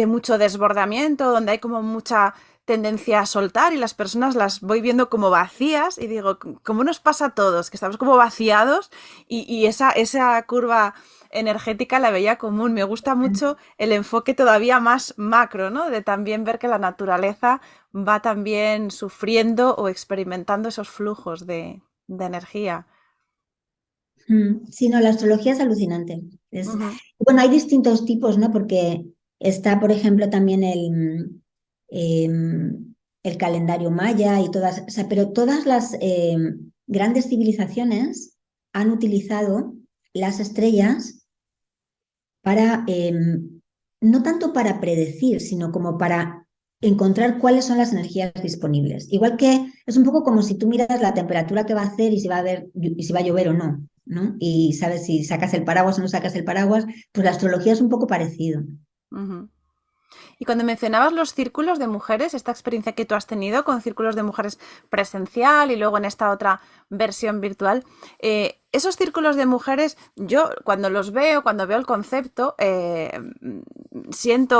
mucho desbordamiento, donde hay como mucha tendencia a soltar y las personas las voy viendo como vacías y digo, ¿cómo nos pasa a todos? Que estamos como vaciados y esa curva energética la veía común. Me gusta mucho el enfoque todavía más macro, ¿no? De también ver que la naturaleza va también sufriendo o experimentando esos flujos de energía. Sí, no, la astrología es alucinante. Ujú, Bueno, hay distintos tipos, ¿no? Porque está, por ejemplo, también el calendario maya y todas, o sea, pero todas las grandes civilizaciones han utilizado las estrellas para, no tanto para predecir, sino como para encontrar cuáles son las energías disponibles. Igual que es un poco como si tú miras la temperatura que va a hacer y si va a haber, y si va a llover o no, ¿no? Y sabes si sacas el paraguas o no sacas el paraguas, pues la astrología es un poco parecido. ujú. Y cuando mencionabas los círculos de mujeres, esta experiencia que tú has tenido con círculos de mujeres presencial y luego en esta otra versión virtual, esos círculos de mujeres, yo cuando los veo, cuando veo el concepto, siento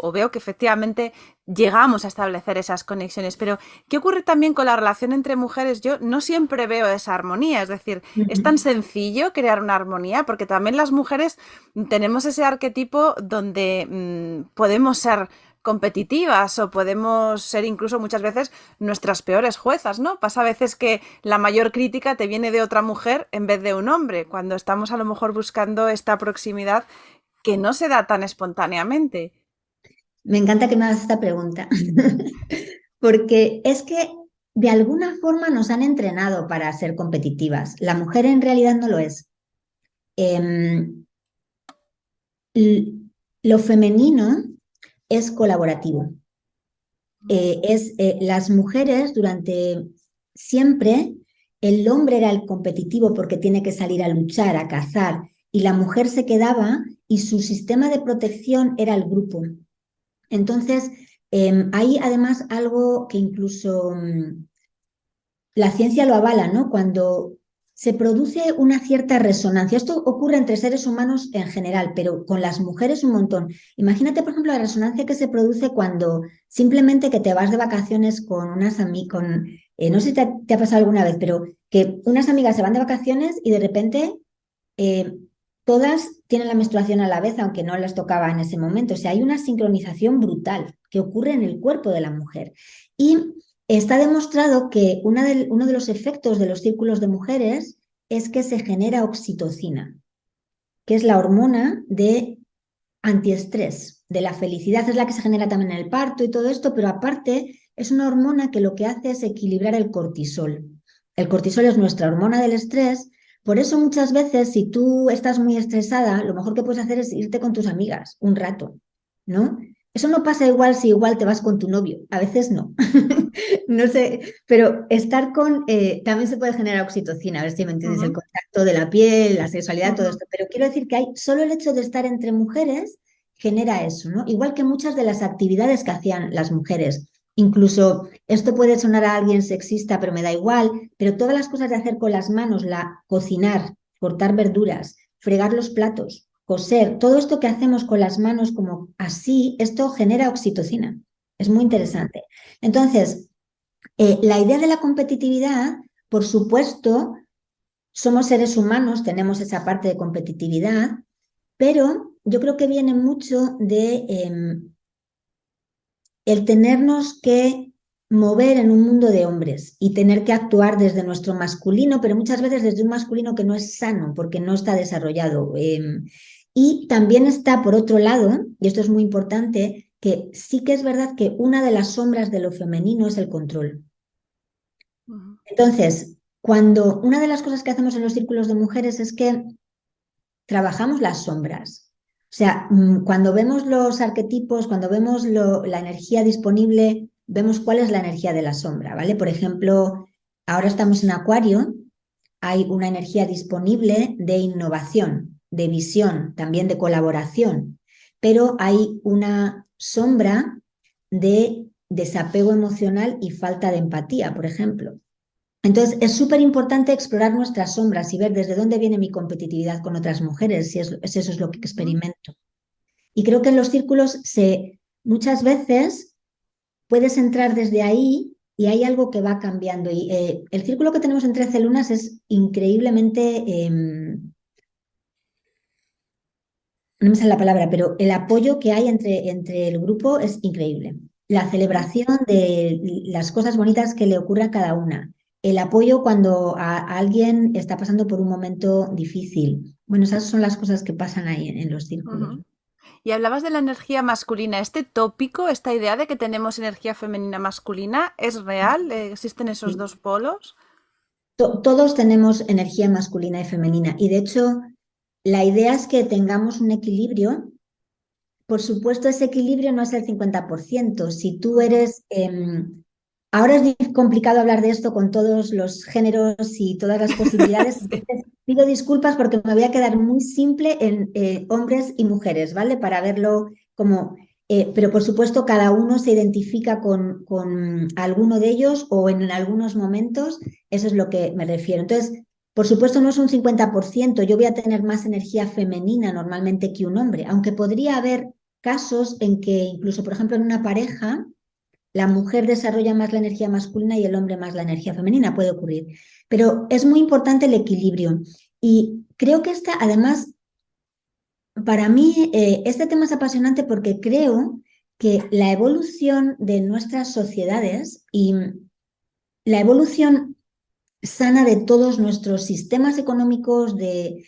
o veo que efectivamente llegamos a establecer esas conexiones. Pero, ¿qué ocurre también con la relación entre mujeres? Yo no siempre veo esa armonía, es decir, es tan Ujú. sencillo crear una armonía, porque también las mujeres tenemos ese arquetipo donde podemos ser competitivas o podemos ser incluso muchas veces nuestras peores juezas, ¿no? Pasa a veces que la mayor crítica te viene de otra mujer en vez de un hombre, cuando estamos a lo mejor buscando esta proximidad que no se da tan espontáneamente. Me encanta que me hagas esta pregunta, porque es que de alguna forma nos han entrenado para ser competitivas. La mujer en realidad no lo es. Em, l- lo femenino es colaborativo. Las mujeres durante siempre, el hombre era el competitivo porque tiene que salir a luchar, a cazar, y la mujer se quedaba y su sistema de protección era el grupo. Entonces, hay además algo que incluso la ciencia lo avala, ¿no? Cuando se produce una cierta resonancia. Esto ocurre entre seres humanos en general, pero con las mujeres un montón. Imagínate, por ejemplo, la resonancia que se produce cuando simplemente que te vas de vacaciones con unas amigas, no sé si te ha pasado alguna vez, pero que unas amigas se van de vacaciones y de repente eh, todas tienen la menstruación a la vez, aunque no les tocaba en ese momento. O sea, hay una sincronización brutal que ocurre en el cuerpo de la mujer. Y Está demostrado que uno de los efectos de los círculos de mujeres es que se genera oxitocina, que es la hormona de antiestrés, de la felicidad, es la que se genera también en el parto y todo esto, pero aparte es una hormona que lo que hace es equilibrar el cortisol. El cortisol es nuestra hormona del estrés, por eso muchas veces si tú estás muy estresada, lo mejor que puedes hacer es irte con tus amigas un rato, ¿no? Eso no pasa igual si igual te vas con tu novio, a veces no. No sé, pero estar también se puede generar oxitocina, a ver si me entiendes, el Ujú, contacto de la piel, la sexualidad, todo ujú, esto. Pero quiero decir que solo el hecho de estar entre mujeres genera eso, ¿no? Igual que muchas de las actividades que hacían las mujeres. Incluso esto puede sonar a alguien sexista, pero me da igual, pero todas las cosas de hacer con las manos, cocinar, cortar verduras, fregar los platos, coser, todo esto que hacemos con las manos como así, esto genera oxitocina. Es muy ujú. interesante. Entonces, la idea de la competitividad, por supuesto, somos seres humanos, tenemos esa parte de competitividad, pero yo creo que viene mucho de el tenernos que mover en un mundo de hombres y tener que actuar desde nuestro masculino, pero muchas veces desde un masculino que no es sano porque no está desarrollado. Y también está, por otro lado, y esto es muy importante, que sí que es verdad que una de las sombras de lo femenino es el control. Ujú, Entonces, cuando una de las cosas que hacemos en los círculos de mujeres es que trabajamos las sombras. O sea, cuando vemos los arquetipos, cuando vemos la energía disponible, vemos cuál es la energía de la sombra, ¿vale? Por ejemplo, ahora estamos en Acuario, hay una energía disponible de innovación, de visión, también de colaboración, pero hay una sombra de desapego emocional y falta de empatía, por ejemplo. Entonces, es súper importante explorar nuestras sombras y ver desde dónde viene mi competitividad con otras mujeres, si eso es lo que ujú. experimento. Y creo que en los círculos muchas veces puedes entrar desde ahí y hay algo que va cambiando. Y el círculo que tenemos en 13 lunas es increíblemente, no me sale la palabra, pero el apoyo que hay entre el grupo es increíble. La Ujú. celebración de las cosas bonitas que le ocurre a cada una. El apoyo cuando a alguien está pasando por un momento difícil. Bueno, esas son las cosas que pasan ahí en los círculos. Ujú. Y hablabas de la energía masculina. ¿Este tópico, esta idea de que tenemos energía femenina masculina, es real? ¿Existen esos Sí. dos polos? Todos tenemos energía masculina y femenina y de hecho la idea es que tengamos un equilibrio. Por supuesto, ese equilibrio no es el 50%. Si tú Ujú, eres, ahora es complicado hablar de esto con todos los géneros y todas las posibilidades. sí. Entonces, pido disculpas porque me voy a quedar muy simple en hombres y mujeres, ¿vale? Para verlo como, pero por supuesto cada uno se identifica con alguno de ellos o en algunos momentos, eso es lo que me refiero. Entonces, por supuesto, no es un 50%. Yo voy a tener más energía femenina normalmente que un hombre, aunque podría haber casos en que incluso, por ejemplo, en una pareja, la mujer desarrolla más la energía masculina y el hombre más la energía femenina, puede ocurrir. Pero es muy importante el equilibrio. Y creo que además, para mí, este tema es apasionante porque creo que la evolución de nuestras sociedades y la evolución sana de todos nuestros sistemas económicos, de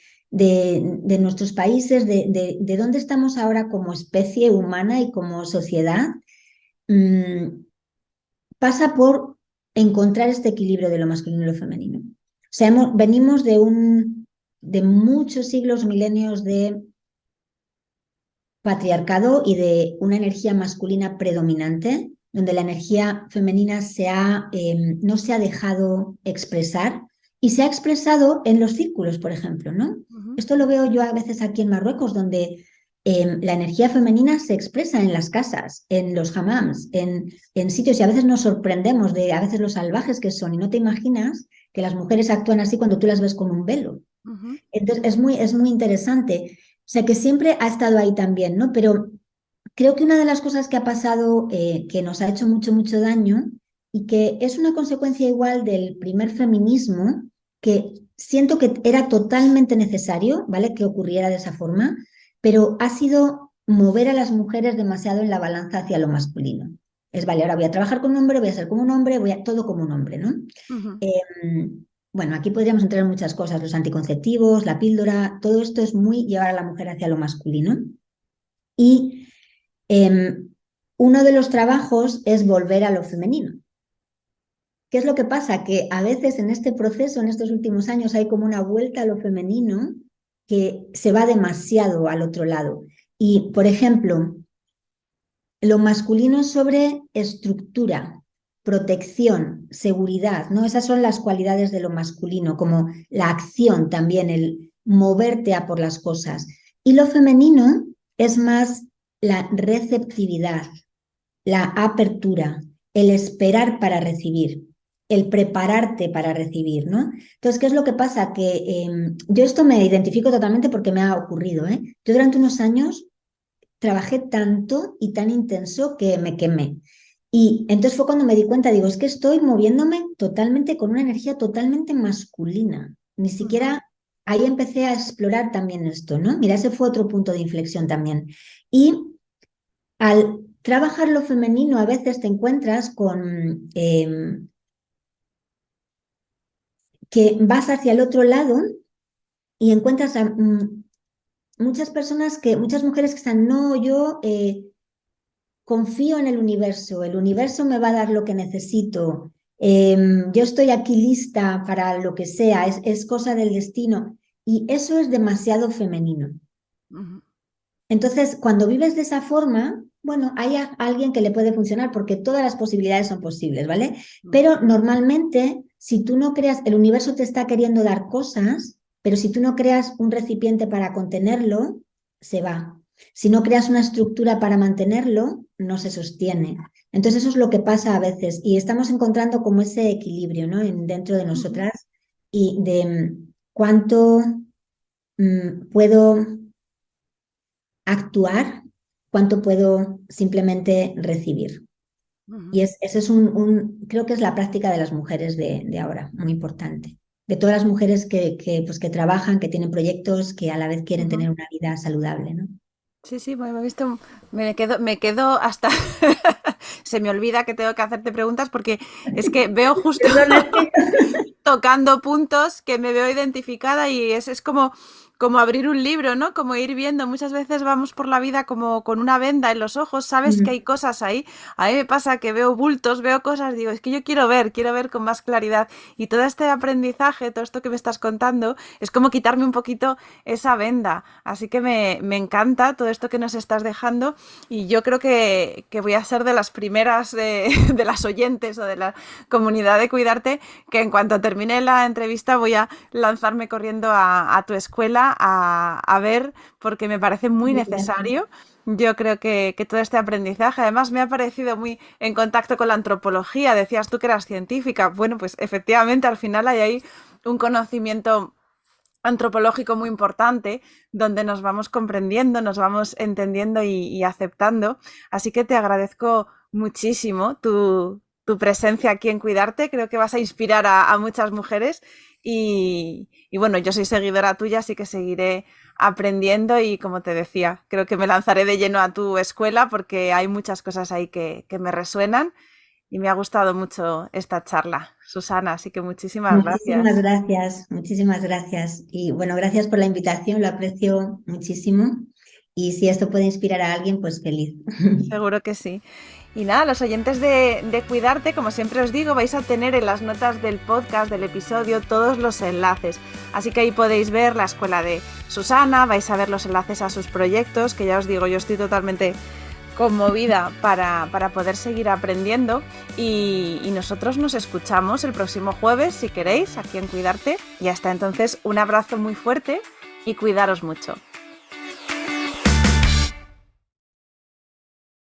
nuestros países, de dónde estamos ahora como especie humana y como sociedad, mm, pasa por encontrar este equilibrio de lo masculino y lo femenino. O sea, venimos de muchos siglos, milenios de patriarcado y de una energía masculina predominante, donde la energía femenina no se ha dejado expresar y se ha expresado en los círculos, por ejemplo, ¿no? Ujú, Esto lo veo yo a veces aquí en Marruecos, donde la energía femenina se expresa en las casas, en los hammams, en sitios, y a veces nos sorprendemos de a veces los salvajes que son, y no te imaginas que las mujeres actúan así cuando tú las ves con un velo. ujú. Entonces, es muy interesante. O sea, que siempre ha estado ahí también, ¿no? Pero creo que una de las cosas que ha pasado, que nos ha hecho mucho, mucho daño y que es una consecuencia igual del primer feminismo, que siento que era totalmente necesario, ¿vale? Que ocurriera de esa forma, pero ha sido mover a las mujeres demasiado en la balanza hacia lo masculino. vale, ahora voy a trabajar con un hombre, voy a ser como un hombre, todo como un hombre, ¿no? Ujú. Bueno, aquí podríamos entrar en muchas cosas, los anticonceptivos, la píldora, todo esto es muy llevar a la mujer hacia lo masculino. Y uno de los trabajos es volver a lo femenino. ¿Qué es lo que pasa? Que a veces en este proceso, en estos últimos años, hay como una vuelta a lo femenino que se va demasiado al otro lado. Y, por ejemplo, lo masculino es sobre estructura, protección, seguridad, ¿no? Esas son las cualidades de lo masculino, como la acción también, el moverte a por las cosas. Y lo femenino es más la receptividad, la apertura, el esperar para recibir, el prepararte para recibir, ¿no? Entonces, ¿qué es lo que pasa? Que yo esto me identifico totalmente porque me ha ocurrido, ¿eh? Yo durante unos años trabajé tanto y tan intenso que me quemé. Y entonces fue cuando me di cuenta, digo, es que estoy moviéndome totalmente con una energía totalmente masculina. Ni siquiera ahí empecé a explorar también esto, ¿no? Mira, ese fue otro punto de inflexión también. Y al trabajar lo femenino, a veces te encuentras con que vas hacia el otro lado y encuentras a muchas personas muchas mujeres que están, no, yo confío en el universo me va a dar lo que necesito, yo estoy aquí lista para lo que sea, es cosa del destino. Y eso es demasiado femenino. Ujú. Entonces, cuando vives de esa forma, bueno, hay alguien que le puede funcionar porque todas las posibilidades son posibles, ¿vale? Pero normalmente, si tú no creas, el universo te está queriendo dar cosas, pero si tú no creas un recipiente para contenerlo, se va. Si no creas una estructura para mantenerlo, no se sostiene. Entonces, eso es lo que pasa a veces y estamos encontrando como ese equilibrio, ¿no? Dentro de Ujú. nosotras y de cuánto puedo actuar, cuánto puedo simplemente recibir. Ujú. Y eso es creo que es la práctica de las mujeres de ahora, muy importante. De todas las mujeres pues, que trabajan, que tienen proyectos, que a la vez quieren Ujú. tener una vida saludable, ¿no? Sí, sí, me he visto, me quedo hasta, se me olvida que tengo que hacerte preguntas porque es que veo justo Perdona, es que tocando puntos que me veo identificada y es como, como abrir un libro, ¿no? Como ir viendo. Muchas veces vamos por la vida como con una venda en los ojos, sabes que hay cosas ahí. A mí me pasa que veo bultos, veo cosas, digo, es que yo quiero ver con más claridad. Y todo este aprendizaje, todo esto que me estás contando, es como quitarme un poquito esa venda. Así que me encanta todo esto que nos estás dejando y yo creo que voy a ser de las primeras de las oyentes o de la comunidad de Cuidarte que en cuanto termine la entrevista voy a lanzarme corriendo a tu escuela a ver porque me parece muy Gracias. necesario. Yo creo que todo este aprendizaje, además me ha parecido muy en contacto con la antropología. Decías tú que eras científica. Bueno, pues efectivamente al final hay ahí un conocimiento antropológico muy importante donde nos vamos comprendiendo, nos vamos entendiendo y aceptando. Así que te agradezco muchísimo tu presencia aquí en Cuidarte. Creo que vas a inspirar a muchas mujeres y bueno, yo soy seguidora tuya, así que seguiré aprendiendo y como te decía, creo que me lanzaré de lleno a tu escuela porque hay muchas cosas ahí que me resuenan y me ha gustado mucho esta charla, Susana, así que muchísimas Muchísimas gracias. gracias, muchísimas gracias. Y bueno, gracias por la invitación, lo aprecio muchísimo. Y si esto puede inspirar a alguien, pues feliz. Seguro que sí. Y nada, los oyentes de Cuidarte, como siempre os digo, vais a tener en las notas del podcast, del episodio, todos los enlaces. Así que ahí podéis ver la escuela de Susana, vais a ver los enlaces a sus proyectos, que ya os digo, yo estoy totalmente conmovida para poder seguir aprendiendo. Y nosotros nos escuchamos el próximo jueves, si queréis, aquí en Cuidarte. Y hasta entonces, un abrazo muy fuerte y cuidaros mucho.